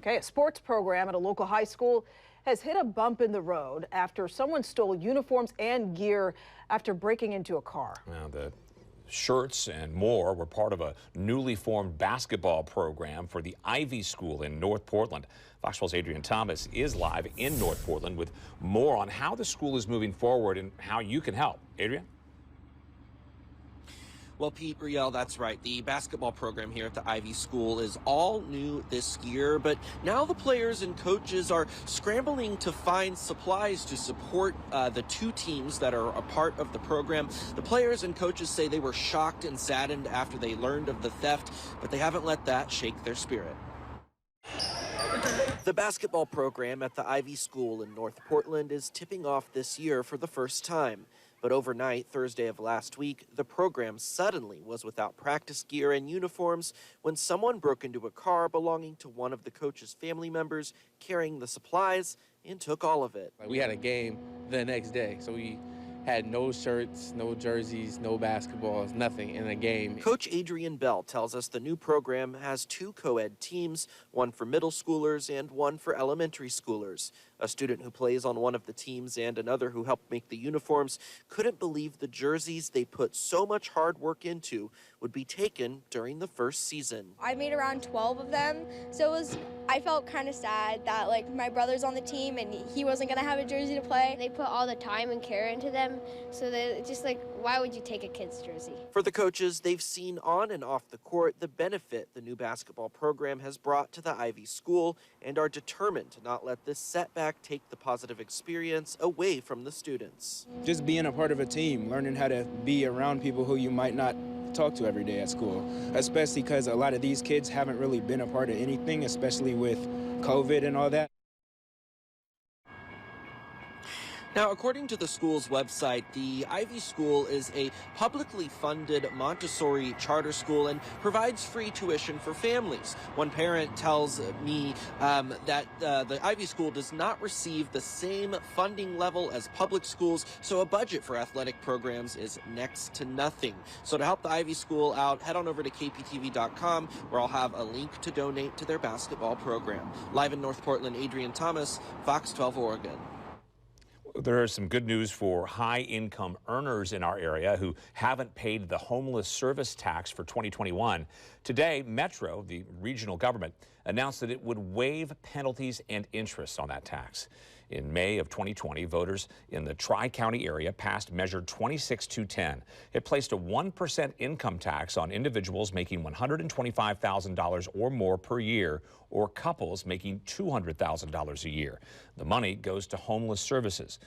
Okay, a sports program at a local high school has hit a bump in the road after someone stole uniforms and gear after breaking into a car. Now, the shirts and more were part of a newly formed basketball program for the Ivy School in North Portland. Fox 12's Adrian Thomas is live in North Portland with more on how the school is moving forward and how you can help. Adrian? Well, Pete, Riel, that's right. The basketball program here at the Ivy School is all new this year, but now the players and coaches are scrambling to find supplies to support the two teams that are a part of the program. The players and coaches say they were shocked and saddened after they learned of the theft, but they haven't let that shake their spirit. The basketball program at the Ivy School in North Portland is tipping off this year for the first time. But overnight, Thursday of last week, the program suddenly was without practice gear and uniforms when someone broke into a car belonging to one of the coach's family members carrying the supplies and took all of it. We had a game the next day, so we had no shirts, no jerseys, no basketballs, nothing in a game. Coach Adrian Bell tells us the new program has two co-ed teams, one for middle schoolers and one for elementary schoolers. A student who plays on one of the teams and another who helped make the uniforms couldn't believe the jerseys they put so much hard work into would be taken during the first season. I made around 12 of them, so I felt kind of sad that my brother's on the team and he wasn't gonna have a jersey to play. They put all the time and care into them, so they just why would you take a kid's jersey? For the coaches, they've seen on and off the court the benefit the new basketball program has brought to the Ivy School and are determined to not let this setback take the positive experience away from the students. Just being a part of a team, learning how to be around people who you might not talk to every day at school, especially because a lot of these kids haven't really been a part of anything, especially with COVID and all that. Now, according to the school's website, the Ivy School is a publicly funded Montessori charter school and provides free tuition for families. One parent tells me that the Ivy School does not receive the same funding level as public schools, so a budget for athletic programs is next to nothing. So to help the Ivy School out, head on over to kptv.com, where I'll have a link to donate to their basketball program. Live in North Portland, Adrian Thomas, Fox 12 Oregon. There is some good news for high-income earners in our area who haven't paid the homeless service tax for 2021. Today, Metro, the regional government, announced that it would waive penalties and interest on that tax. In May of 2020, voters in the Tri-County area passed Measure 26210. It placed a 1% income tax on individuals making $125,000 or more per year, or couples making $200,000 a year. The money goes to homeless services.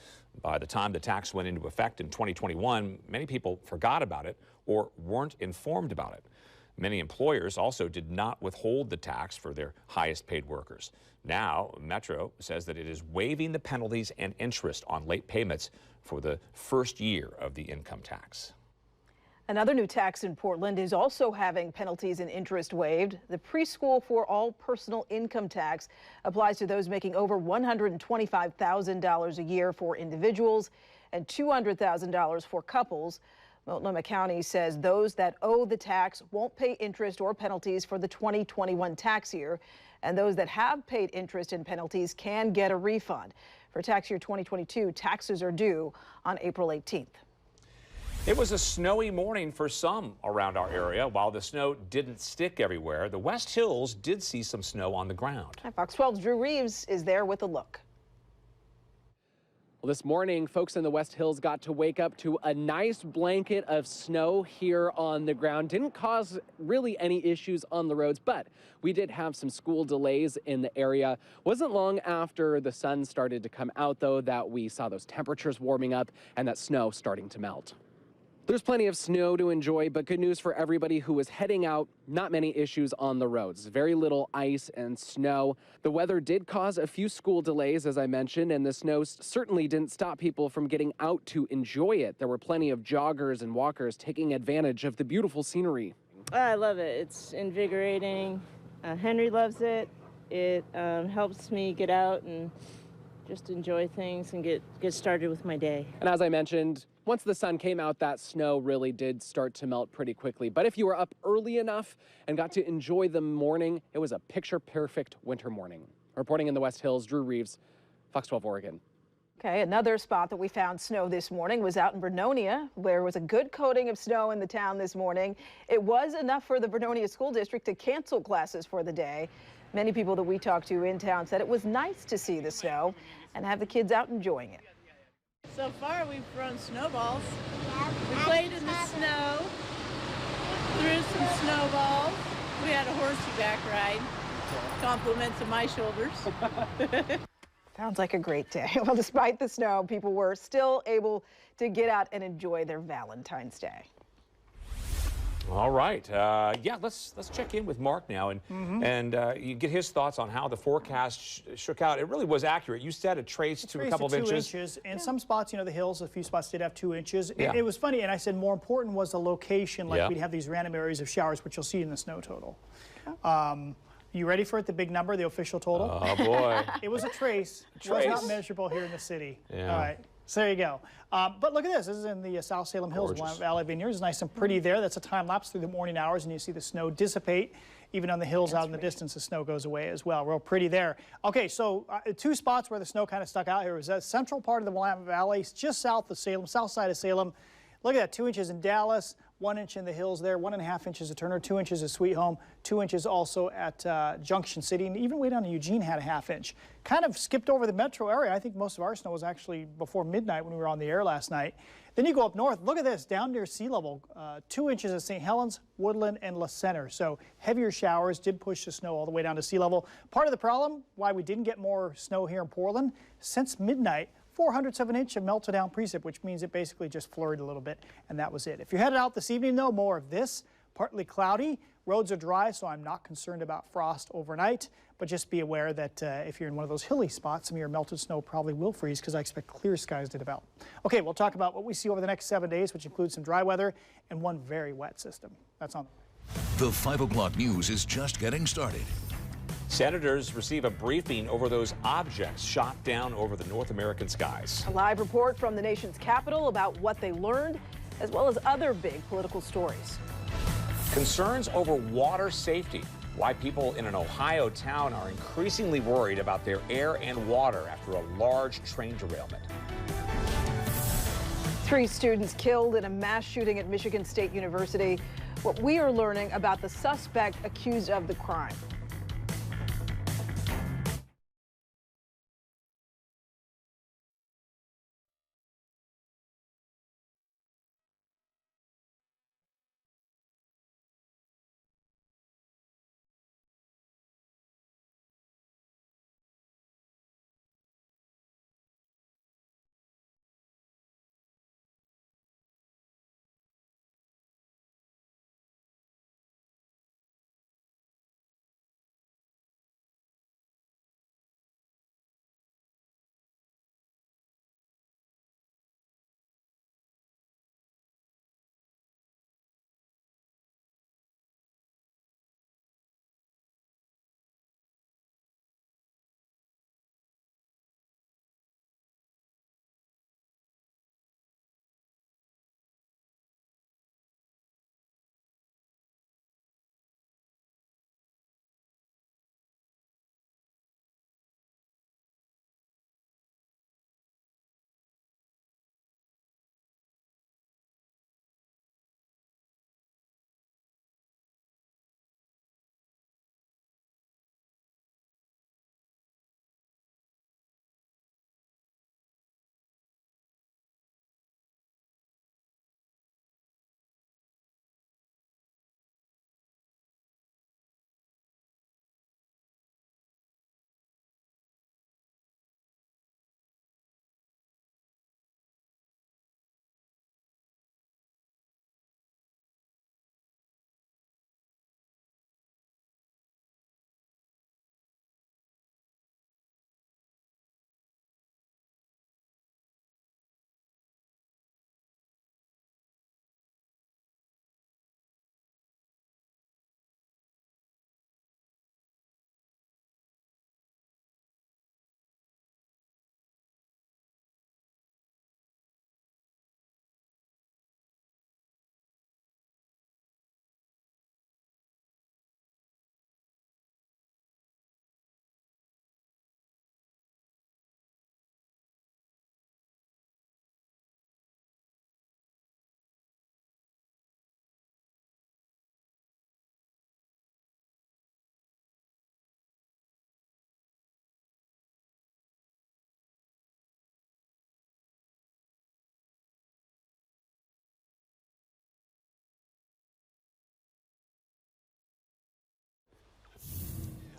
By the time the tax went into effect in 2021, many people forgot about it or weren't informed about it. Many employers also did not withhold the tax for their highest paid workers. Now, Metro says that it is waiving the penalties and interest on late payments for the first year of the income tax. Another new tax in Portland is also having penalties and interest waived. The preschool for all personal income tax applies to those making over $125,000 a year for individuals and $200,000 for couples. Multnomah County says those that owe the tax won't pay interest or penalties for the 2021 tax year, and those that have paid interest and penalties can get a refund. For tax year 2022, taxes are due on April 18th. It was a snowy morning for some around our area. While the snow didn't stick everywhere, the West Hills did see some snow on the ground. Fox 12's Drew Reeves is there with a look. Well, this morning, folks in the West Hills got to wake up to a nice blanket of snow here on the ground. Didn't cause really any issues on the roads, but we did have some school delays in the area. Wasn't long after the sun started to come out, though, that we saw those temperatures warming up and that snow starting to melt. There's plenty of snow to enjoy, but good news for everybody who is heading out. Not many issues on the roads. Very little ice and snow. The weather did cause a few school delays, as I mentioned, and the snow certainly didn't stop people from getting out to enjoy it. There were plenty of joggers and walkers taking advantage of the beautiful scenery. I love it. It's invigorating. Henry loves it. It helps me get out and just enjoy things and get started with my day. And as I mentioned, once the sun came out, that snow really did start to melt pretty quickly. But if you were up early enough and got to enjoy the morning, it was a picture-perfect winter morning. Reporting in the West Hills, Drew Reeves, Fox 12 Oregon. Okay, another spot that we found snow this morning was out in Vernonia, where there was a good coating of snow in the town this morning. It was enough for the Vernonia School District to cancel classes for the day. Many people that we talked to in town said it was nice to see the snow and have the kids out enjoying it. So far, we've thrown snowballs. We played in the snow, threw some snowballs. We had a horseback ride, compliments of my shoulders. Sounds like a great day. Well, despite the snow, people were still able to get out and enjoy their Valentine's Day. All right. Yeah, let's check in with Mark now and you get his thoughts on how the forecast shook out. It really was accurate. You said it traced to a couple of inches. And some spots, you know, the hills, a few spots did have 2 inches. Yeah. It was funny, and I said more important was the location. Like Yeah. we'd have these random areas of showers, which you'll see in the snow total. You ready for it? The big number, the official total? Oh boy. It was a trace. It was not measurable here in the city. Yeah. All right. So there you go. But look at this. This is in the South Salem Hills, Gorgeous. Valley Vineyards. Nice and pretty there. That's a time lapse through the morning hours, and you see the snow dissipate. Even on the hills out in the distance, the snow goes away as well. Real pretty there. Okay, so 2 spots where the snow kind of stuck out here was that central part of the Willamette Valley, just south of Salem, south side of Salem. Look at that, 2 inches in Dallas, 1 inch in the hills there, 1.5 inches at Turner, 2 inches at Sweet Home, 2 inches also at Junction City, and even way down to Eugene had a ½ inch. Kind of skipped over the metro area. I think most of our snow was actually before midnight when we were on the air last night. Then you go up north, look at this, down near sea level, 2 inches at St. Helens, Woodland, and La Center. So heavier showers did push the snow all the way down to sea level. Part of the problem, why we didn't get more snow here in Portland, since midnight, 400ths of an inch of melted down precip, which means it basically just flurried a little bit, and that was it. If you're headed out this evening, though, more of this. Partly cloudy. Roads are dry, so I'm not concerned about frost overnight, but just be aware that if you're in one of those hilly spots, some of your melted snow probably will freeze because I expect clear skies to develop. Okay, we'll talk about what we see over the next 7 days, which includes some dry weather and one very wet system. That's on. The 5 o'clock news is just getting started. Senators receive a briefing over those objects shot down over the North American skies. A live report from the nation's capital about what they learned, as well as other big political stories. Concerns over water safety. Why people in an Ohio town are increasingly worried about their air and water after a large train derailment. 3 students killed in a mass shooting at Michigan State University. What we are learning about the suspect accused of the crime.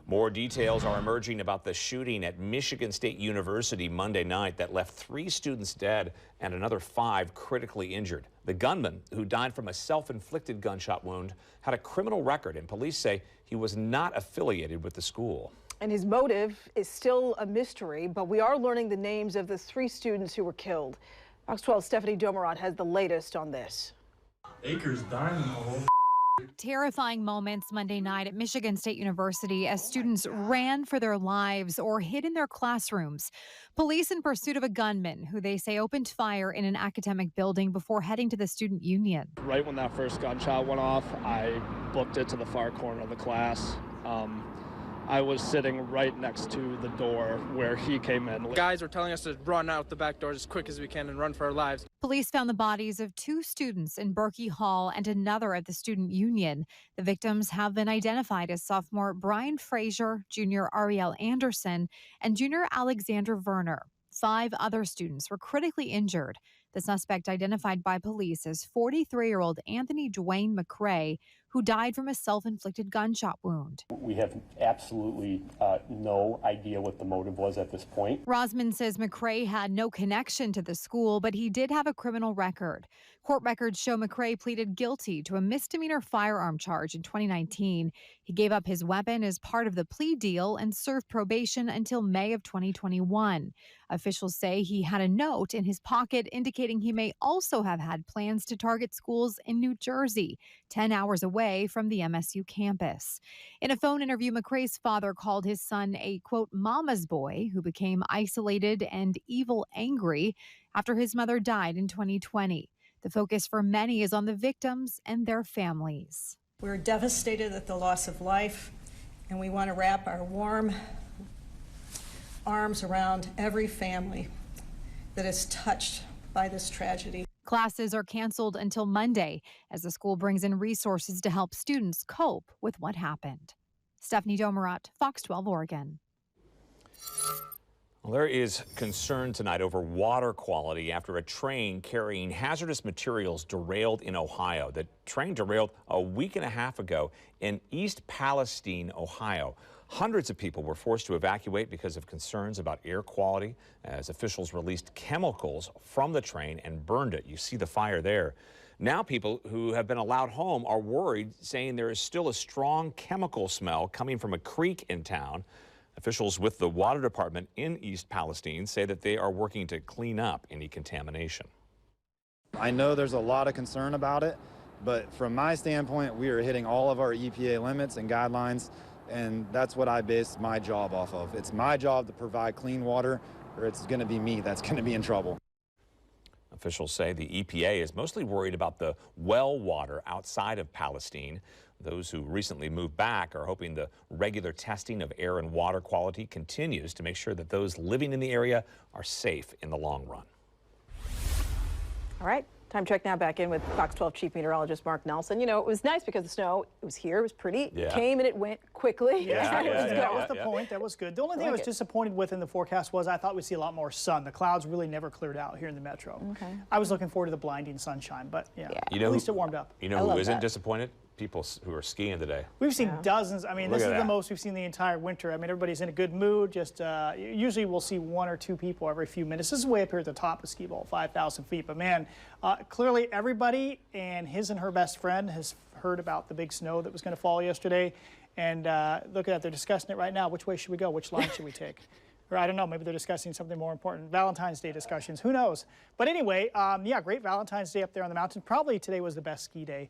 More details are emerging about the shooting at Michigan State University Monday night that left 3 students dead and another 5 critically injured. The gunman, who died from a self-inflicted gunshot wound, had a criminal record, and police say he was not affiliated with the school. And his motive is still a mystery, but we are learning the names of the 3 students who were killed. Fox 12's Stephanie Domerant has the latest on this. Akers Diamond Hole. Terrifying moments Monday night at Michigan State University as students ran for their lives or hid in their classrooms. Police in pursuit of a gunman who they say opened fire in an academic building before heading to the student union. Right when that first gunshot went off, I booked it to the far corner of the class. I was sitting right next to the door where he came in. Guys were telling us to run out the back doors as quick as we can and run for our lives. Police found the bodies of 2 students in Berkey Hall and another at the student union. The victims have been identified as sophomore Brian Frazier, junior Ariel Anderson, and junior Alexander Werner. 5 other students were critically injured. The suspect identified by police as 43-year-old Anthony Dwayne McCray, who died from a self-inflicted gunshot wound. We have absolutely no idea what the motive was at this point. Rosman says McCray had no connection to the school, but he did have a criminal record. Court records show McCray pleaded guilty to a misdemeanor firearm charge in 2019. He gave up his weapon as part of the plea deal and served probation until May of 2021. Officials say he had a note in his pocket indicating he may also have had plans to target schools in New Jersey, 10 hours away from the MSU campus. In a phone interview, McCray's father called his son a, quote, mama's boy who became isolated and evil angry after his mother died in 2020. The focus for many is on the victims and their families. We're devastated at the loss of life, and we want to wrap our warm arms around every family that is touched by this tragedy. Classes are canceled until Monday as the school brings in resources to help students cope with what happened. Stephanie Domerant, Fox 12 Oregon. Well, there is concern tonight over water quality after a train carrying hazardous materials derailed in Ohio. The train derailed a week and a half ago in East Palestine, Ohio. Hundreds of people were forced to evacuate because of concerns about air quality as officials released chemicals from the train and burned it. You see the fire there. Now people who have been allowed home are worried, saying there is still a strong chemical smell coming from a creek in town. Officials with the water department in East Palestine say that they are working to clean up any contamination. I know there's a lot of concern about it, but from my standpoint, we are hitting all of our EPA limits and guidelines, and that's what I base my job off of. It's my job to provide clean water, or it's going to be me that's going to be in trouble. Officials say the EPA is mostly worried about the well water outside of Palestine. Those who recently moved back are hoping the regular testing of air and water quality continues to make sure that those living in the area are safe in the long run. All right. Time check now, back in with Fox 12 Chief Meteorologist Mark Nelson. You know, it was nice because the snow, it was here, it was pretty, Yeah. came and it went quickly. That was the point. That was good. The only thing I was disappointed with in the forecast was I thought we'd see a lot more sun. The clouds really never cleared out here in the metro. Okay. I was looking forward to the blinding sunshine, but yeah, You know at least it warmed up. You know who isn't disappointed? People who are skiing today. We've seen dozens. I mean, Look this at is the that. most we've seen the entire winter. I mean, everybody's in a good mood. Just usually we'll see 1 or 2 people every few minutes. This is way up here at the top of Ski Bowl, 5,000 feet. But man, clearly everybody and his and her best friend has heard about the big snow that was going to fall yesterday. And look at that, they're discussing it right now. Which way should we go? Which line should we take? Or I don't know, maybe they're discussing something more important. Valentine's Day discussions, who knows? But anyway, yeah, great Valentine's Day up there on the mountain. Probably today was the best ski day